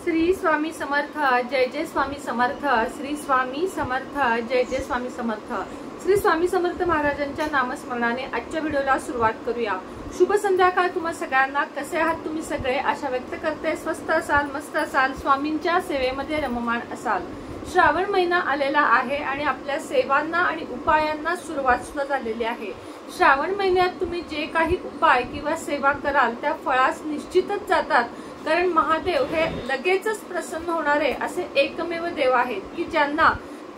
श्री स्वामी समर्थ, जय जय स्वामी समर्थ, श्री स्वामी समर्थ, जय जय स्वामी समर्थ। श्री स्वामी समर्थ महाराजांच्या नामस्मरणाने आजच्या व्हिडिओला सुरुवात करूया। शुभ संध्याकाळ तुम्हा सगळ्यांना। कसे आहात तुम्ही सगळे? आशा व्यक्त करते स्वस्त असाल, मस्त असाल, स्वामींच्या सेवेमध्ये रममाण असाल। श्रावण महिना आलेला आहे आणि आपल्या सेवांना आणि उपायांना सुरुवात सुद्धा झालेली आहे। श्रावण महिन्यात तुम्ही जे काही उपाय किंवा सेवा कराल त्या फळास निश्चितच जातात, कारण महादेव हे लगेचच प्रसन्न होणारे असे एकमेव देव आहेत की ज्यांना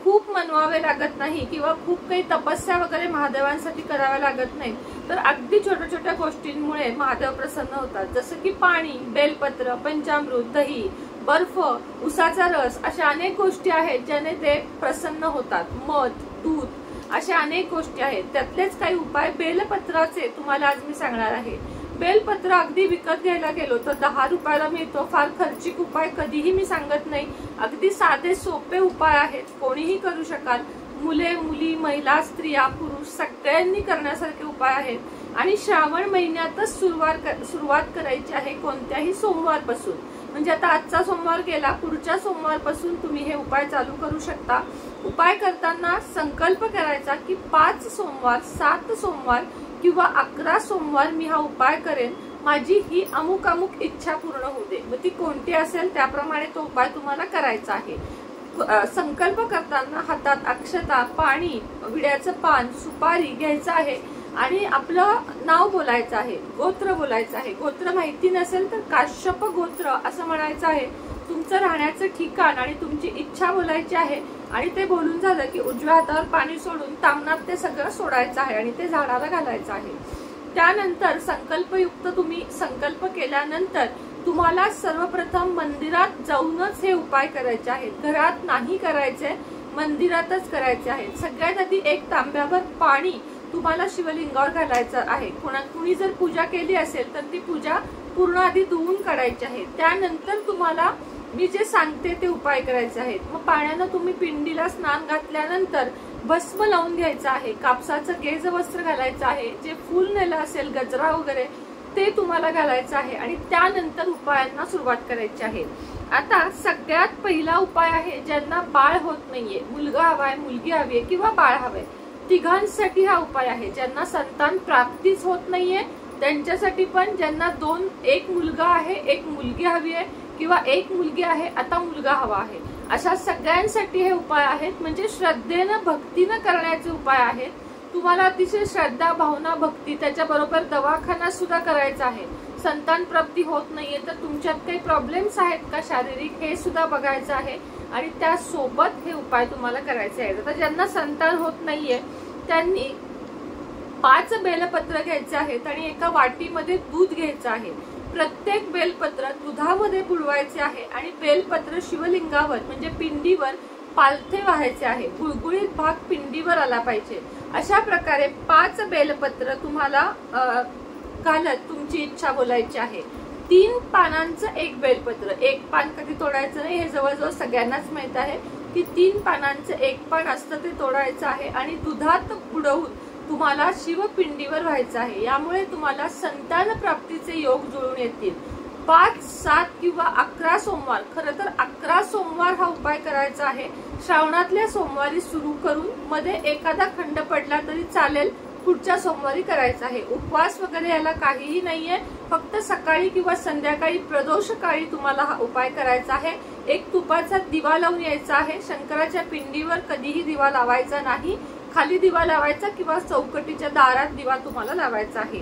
खूप मनवावे लागत नाही किंवा खूप काही तपस्या वगैरे महादेवांसाठी कराव्या लागत नाही, तर अगदी छोट्या छोट्या गोष्टींमुळे महादेव प्रसन्न होतात। जसं की पाणी, बेलपत्र, पंचामृत, दही, बर्फ, उसाचा रस अशा अनेक गोष्टी आहेत ज्याने ते प्रसन्न होतात। मध, दूध अशा अनेक गोष्टी आहेत। त्यातलेच काही उपाय बेलपत्राचे तुम्हाला आज मी सांगणार आहे। बेलपत्र अगदी विकत घ्यायला गेलो तर 10 रुपयाला मिळतो। फार खर्चिक उपाय कधीही मी सांगत नाही, अगदी साधे सोपे उपाय आहेत, कोणीही करू शकाल। मुले, मुली, महिला, स्त्रिया, पुरुष सगळ्यांनी करण्यासारखे उपाय आहेत आणि श्रावण महिन्यातच सुरुवात करायची आहे, कोणत्याही सोमवारपासून। म्हणजे आता आजचा सोमवार गेला, पुढच्या सोमवारपासून तुम्ही हे उपाय चालू करू शकता। उपाय करताना संकल्प करायचा की 5 सोमवार, 7 सोमवार किंवा 11 सोमवार मी हा उपाय करेन, माझी ही अमुक अमुक इच्छा पूर्ण होऊ दे। मग ती कोणती असेल त्याप्रमाणे तो उपाय तुम्हाला करायचा आहे। संकल्प करताना हातात अक्षता, पाणी, विड्याचं पान, सुपारी घ्यायचं आहे आणि आपलं नाव बोलायचं आहे, गोत्र बोलायचं आहे। गोत्र माहिती नसेल तर काश्यप गोत्र असं म्हणायचं आहे। तुमचं राहण्याचं ठिकाण आणि तुमची इच्छा बोलायची आहे आणि ते बोलून झालं की उजव्या हातावर पाणी सोडून तामणात ते सगळं सोडायचं आहे आणि ते झाडाला घालायचं आहे। त्यानंतर संकल्पयुक्त तुम्ही संकल्प केल्यानंतर तुम्हाला सर्वप्रथम मंदिरात जाऊनच हे उपाय करायचे आहेत। घरात नाही करायचे, मंदिरातच करायचे आहेत। सगळ्यात आधी एक तांब्याभर पाणी तुम्हाला शिवलिंगावर घालायचं आहे। कुणी जर पूजा केली असेल तर ती पूजा पूर्ण आधी धुवून काढायची आहे। त्यानंतर तुम्हाला मी जे सांगते ते उपाय करायचे आहेत। मग पाण्यानं तुम्ही पिंडीला स्नान घातल्यानंतर भस्म लावून घ्यायचं आहे, कापसाचं गेज वस्त्र घालायचं आहे, जे फूल नेलं असेल गजरा वगैरे ते तुम्हाला घालायचं आहे आणि त्यानंतर उपायांना सुरुवात करायची आहे। आता सगळ्यात पहिला उपाय आहे ज्यांना बाळ होत नाहीये, मुलगा हवाय, मुलगी हवी किंवा बाळ हवंय, तिघांसाठी हा उपाय आहे। ज्यांना संतान प्राप्तीच होत नाहीये त्यांच्यासाठी पण, ज्यांना एक मुलगा आहे, एक मुलगी हवी आहे किंवा एक मुलगी आहे आता मुलगा हवा आहे, अशा सगळ्यांसाठी हे उपाय आहेत। म्हणजे श्रद्धेनं भक्तीनं करण्याचे उपाय आहेत। तुम्हाला अतिशय श्रद्धा, भावना, भक्ती त्याच्याबरोबर दवाखाना सुद्धा करायचा आहे। संतान प्राप्ती होत नाहीये तर तुमच्यात काही प्रॉब्लेम्स आहेत का शारीरिक हे सुद्धा बघायचं आहे आणि त्यासोबत हे उपाय तुम्हाला करायचे आहेत। आता ज्यांना संतान होत नाहीये त्यांनी 5 बेलपत्र घ्यायचे आहेत आणि एका वाटीमध्ये दूध घ्यायचं आहे। प्रत्येक बेलपत्र दुधामध्ये बुडवायचे आहे आणि बेलपत्र शिवलिंगावर म्हणजे पिंडीवर पालथे व्हायचे आहे। गुळगुळीत भाग पिंडीवर आला पाहिजे। अशा प्रकारे 5 बेलपत्र तुम्हाला घालत तुमची इच्छा बोलायची आहे। 3 पानांचं एक बेलपत्र, एक पान कधी तोडायचं नाही, हे जवळजवळ सगळ्यांनाच माहित आहे की 3 पानांचं एक पान असतं ते तोडायचं आहे आणि दुधात बुडवून तुम्हाला शिवपिंडीवर व्हायचं आहे। यामुळे तुम्हाला संतान प्राप्तीचे योग जुळून येतील। 5, 7 किंवा 11 सोमवार, खरं तर 11 सोमवार हा उपाय करायचा आहे। श्रावणातल्या सोमवारी सुरू करून मध्ये एखादा खंड पडला तरी चालेल, पुढच्या सोमवारी करायचा आहे। उपवास वगैरे याला काहीही नाहीये, फक्त सकाळी किंवा संध्याकाळी प्रदोष काळी तुम्हाला हा उपाय करायचा आहे। एक तुपाचा दिवा लावून यायचा आहे। शंकराच्या पिंडीवर कधीही दिवा लावायचा नाही, खाली दिवा लावायचा किंवा चौकटीच्या दारात दिवा तुम्हाला लावायचा आहे।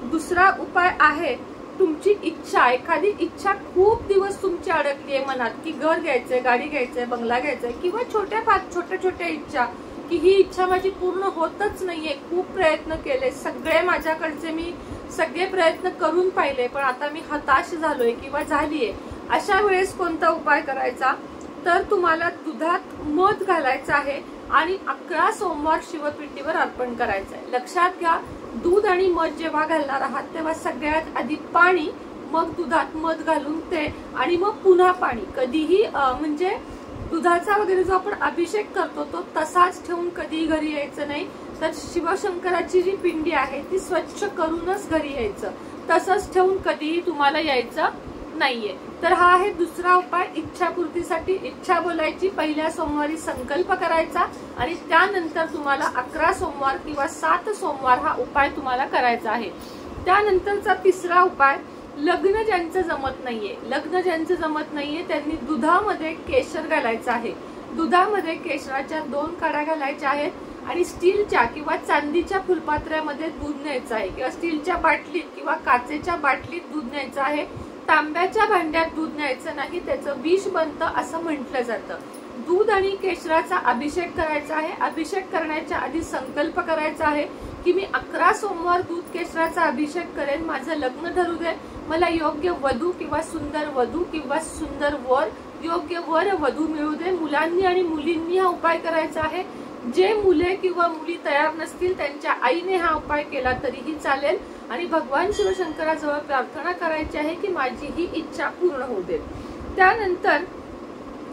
दुसरा उपाय आहे तुमची इच्छा, एखादी इच्छा खूप दिवस तुमची अडकली आहे मनात की घर घ्यायचंय, गाडी घ्यायचंय, बंगला घ्यायचंय किंवा छोट्या इच्छा की ही इच्छा माझी पूर्ण होतच नाहीये, खूप प्रयत्न केले, सगळे माझ्याकडचे मी सगळे प्रयत्न करून पाहिले पण आता मी हताश झालोय किंवा झालीये। अशा वेळेस कोणता उपाय करायचा तर तुम्हाला दुधात मध घालायचं आहे आणि 11 सोमवार शिवपिंडीवर अर्पण करायचं आहे। लक्षात घ्या, दूध आणि मध जेव्हा घालणार आहात तेव्हा सगळ्यात आधी पाणी, मग दुधात मध घालून ते आणि मग पुन्हा पाणी। कधीही म्हणजे दुधाचा वगैरे जो आपण अभिषेक करतो तो तसाच ठेवून कधीही घरी यायचं नाही, तर शिवशंकराची जी पिंडी आहे ती स्वच्छ करूनच घरी यायचं। तसंच ठेवून कधीही तुम्हाला यायचं नाहीये। तर हा आहे दुसरा उपाय इच्छापूर्तीसाठी। इच्छा बोलायची, पहिल्या सोमवारी संकल्प करायचा आणि त्यानंतर तुम्हाला 11 सोमवार किंवा 7 सोमवार हा उपाय तुम्हाला करायचा आहे। त्यानंतरचा तिसरा उपाय, लग्न ज्यांचं जमत नाहीये त्यांनी दुधामध्ये केशर घालायचं आहे। दुधामध्ये केशराच्या 2 काड्या घालायच्या आहेत आणि स्टीलच्या किंवा चांदीच्या फुलपात्र्यामध्ये दूध न्यायचं आहे, किंवा स्टीलच्या बाटलीत किंवा काचेच्या बाटलीत दूध न्यायचं आहे। तांब्याच्या भांड्यात दूध न्यायचं नाही, त्याचं विष बनतं असं म्हटलं जातं। दूध आणि केशराचा अभिषेक करायचा आहे। अभिषेक करण्याच्या आधी संकल्प करायचा आहे की मी 11 सोमवार दूध केशराचा अभिषेक करेन, माझं लग्न ठरू दे, मला योग्य वधू किंवा सुंदर वधू किंवा सुंदर वर, योग्य वर वधू मिळू दे। मुलांनी आणि मुलींनी हा उपाय करायचा आहे। जे मुले किंवा मुली तयार नसतील त्यांच्या आईने हा उपाय केला तरीही चालेल आणि भगवान शिवशंकराजवळ प्रार्थना करायची आहे की माझी ही इच्छा पूर्ण होऊ दे। त्यानंतर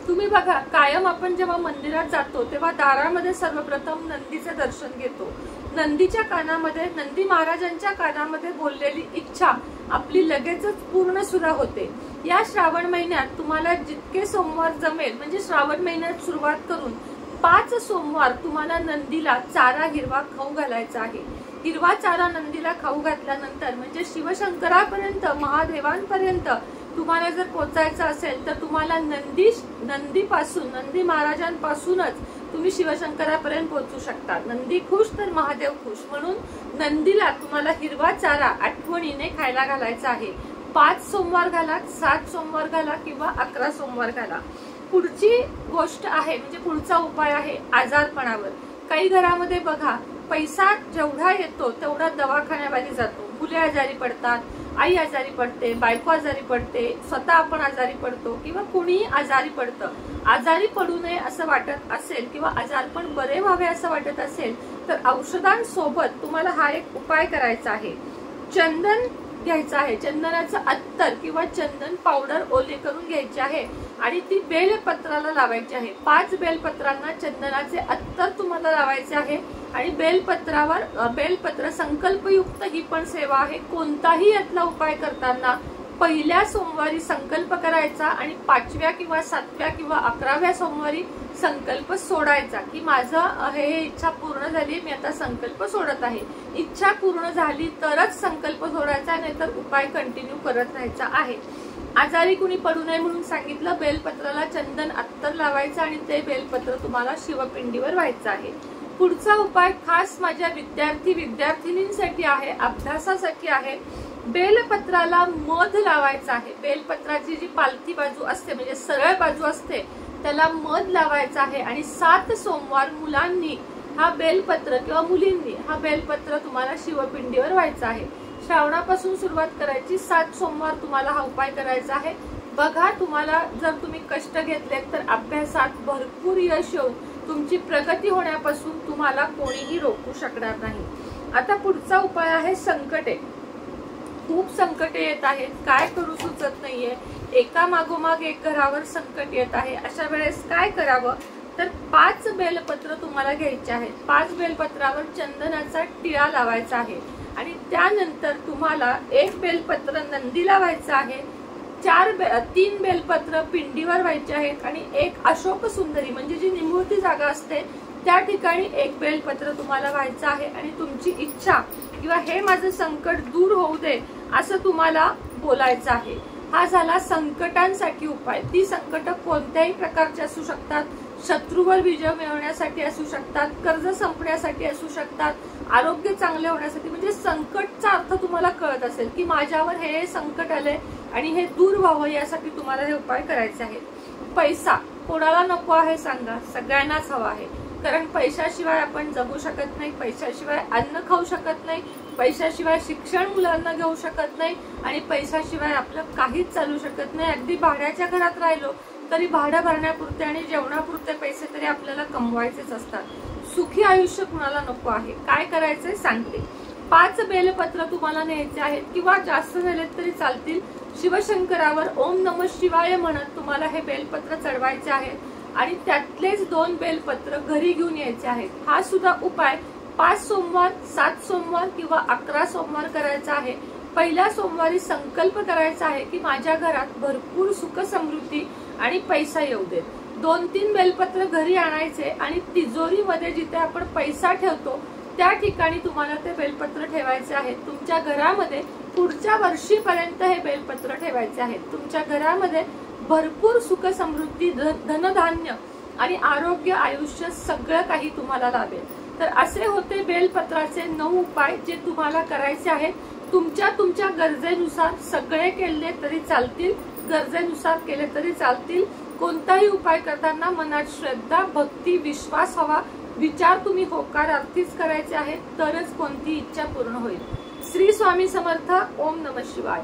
तुम्ही बघा, कायम आपण जेव्हा मंदिरात जातो तेव्हा दारामध्ये सर्वप्रथम नंदीचे दर्शन घेतो। नंदीच्या कानामध्ये, नंदी महाराजांच्या कानामध्ये बोललेली इच्छा आपली लगेचच पूर्ण सुद्धा होते। या श्रावण महिन्यात तुम्हाला जितके सोमवार जमेल, म्हणजे श्रावण महिन्यात सुरुवात करून 5 सोमवार तुम्हाला नंदीला चारा हिरवा खाऊ घालायचा आहे। हिरवा चारा नंदीला खाऊ घातल्यानंतर म्हणजे शिवशंकरापर्यंत, महादेवांपर्यंत तुम्हाला जर पोचायचं असेल तर तुम्हाला नंदीपासून, नंदी महाराजांपासूनच तुम्ही शिवशंकरापर्यंत पोहोचू शकता। नंदी खुश तर महादेव खुश, म्हणून नंदीला तुम्हाला हिरवा चारा आठवणीने खायला घालायचा आहे। 5 सोमवार घाला, 7 सोमवार घाला किंवा 11 सोमवार घाला। पुढची गोष्ट आहे, म्हणजे पुढचा उपाय आहे आजारपणावर। काही घरामध्ये बघा, पैसा जेवढा येतो तेवढा दवाखान्यामध्ये जातो। मुले आजारी पडतात, आई आजारी पडते, बायको आजारी पडते, स्वतः आपण आजारी पडतो किंवा कोणीही आजारी पडतं। आजारी पडू नये असं वाटत असेल किंवा आजारपण बरे व्हावे असं वाटत असेल तर औषधांसोबत तुम्हाला हा एक उपाय करायचा आहे। चंदन घ्यायचं आहे, चंदनाचं अत्तर किंवा चंदन पावडर ओले करून घ्यायचे आहे आणि ती बेलपत्राला लावायची आहे। 5 बेलपत्रांना चंदनाचे अत्तर तुम्हाला लावायचे आहे आणि बेलपत्र संकल्पयुक्त ही पण सेवा आहे। कोणताही यातला उपाय करताना पहिल्या सोमवारी संकल्प करायचा आणि 5व्या किंवा 7व्या किंवा 11व्या सोमवारी संकल्प सोडायचा की माझं हे इच्छा पूर्ण झाली, मी आता संकल्प सोडत आहे। इच्छा पूर्ण झाली तरच संकल्प सोडायचा, नाहीतर उपाय कंटिन्यू करत राहायचा आहे। आजारी कुणी पडू नये म्हणून सांगितलं, बेलपत्राला चंदन अत्तर लावायचं आणि ते बेलपत्र तुम्हाला शिवपिंडीवर व्हायचं आहे। पुढचा उपाय खास माझ्या विद्यार्थिनींसाठी आहे, अभ्यासासाठी आहे। बेलपत्राला मध लावायचा आहे। बेलपत्राची जी पालथी बाजू असते, म्हणजे सरळ बाजू असते, त्याला मध लावायचा आहे आणि 7 सोमवार मुलांनी हा बेलपत्र किंवा मुलींनी हा बेलपत्र तुम्हाला शिवपिंडीवर व्हायचा आहे। श्रावणापासून सुरुवात करायची, 7 सोमवार तुम्हाला हा उपाय करायचा आहे। बघा, तुम्हाला जर तुम्ही कष्ट घेतले तर अभ्यासात भरपूर यश येऊन तुमची प्रगती होण्यापासून तुम्हाला कोणीही रोखू शकणार नाही। आता पुढचा उपाय आहे संकटे। खूप संकटे येत आहेत, काय करू सुचत नाहीये, एका मागोमाग एक घरावर संकट येत आहे। अशा वेळेस काय करावं तर 5 बेलपत्र तुम्हाला घ्यायचे आहेत। 5 बेलपत्रावर चंदनाचा टिळा लावायचा आहे आणि त्यानंतर तुम्हाला 1 बेलपत्र नंदीला व्हायचं आहे, 3 बेलपत्र पिंडीवर व्हायचे आहेत आणि 1 अशोक सुंदरी म्हणजे जी निमुळती जागा असते त्या ठिकाणी 1 बेलपत्र तुम्हाला व्हायचं आहे आणि तुमची इच्छा किंवा हे माझं संकट दूर होऊ दे असं तुम्हाला बोलायचं आहे। हा झाला संकटांसाठी उपाय। ती संकट कोणत्याही प्रकारची असू शकतात, शत्रूवर विजय मिळवण्यासाठी असू शकतात, कर्ज संपण्यासाठी असू शकतात, आरोग्य चांगले होण्यासाठी, म्हणजे संकटचा अर्थ तुम्हाला कळत असेल की माझ्यावर हे संकट आले आणि हे दूर व्हावं यासाठी तुम्हाला हे उपाय करायचे आहेत। पैसा कोणाला नको आहे सांगा, सगळ्यांनाच हवा आहे, कारण पैशाशिवाय आपण जगू शकत नाही, पैशाशिवाय अन्न खाऊ शकत नाही, पैशाशिवाय शिक्षण मुलांना घेऊ शकत नाही आणि पैशाशिवाय आपलं काहीच चालू शकत नाही। अगदी भाड्याच्या घरात राहिलो तरी भाडं भरण्यापुरते आणि जेवणापुरते पैसे तरी आपल्याला कमवायचेच असतात। सुखी आयुष्य कुणाला नको आहे, काय करायचंय सांगते। 5 बेलपत्र तुम्हाला न्यायचे आहेत किंवा जास्त झालेत तरी चालतील। शिवशंकरावर ओम नमः शिवाय म्हणत तुम्हाला हे बेलपत्र चढवायचे आहेत आणि त्यातलेच 2 बेलपत्र घरी घेऊन यायचे आहेत। हा सुद्धा उपाय 5 सोमवार, 7 सोमवार किंवा 11 सोमवार करायचा आहे। पहिल्या सोमवारी संकल्प करायचा आहे की माझ्या घरात भरपूर सुख समृद्धी आणि पैसा येऊ देत. 2-3 बेलपत्र घरी आणायचे आणि तिजोरीमध्ये जिथे आपण पैसा ठेवतो त्या ठिकाणी तुम्हाला ते बेलपत्र ठेवायचे आहेत. तुमच्या घरामध्ये पुढच्या वर्षीपर्यंत हे बेलपत्र ठेवायचे आहेत. तुमच्या घरामध्ये भरपूर सुख समृद्धी, धनधान्य आणि आरोग्य, आयुष्य सगळं काही तुम्हाला लाभेल. तर असे होते बेलपत्राचे 9 उपाय जे तुम्हाला करायचे आहेत. तुमच्या गरजेनुसार सगळे केले तरी चालतील, गरजेनुसार केले तरी चालतील. कोणताही उपाय करताना मनात श्रद्धा, भक्ती, विश्वास हवा. विचार तुम्ही होकारार्थीच करायचे आहेत, तरच कोणती इच्छा पूर्ण होईल. श्री स्वामी समर्थ. ओम नमः शिवाय.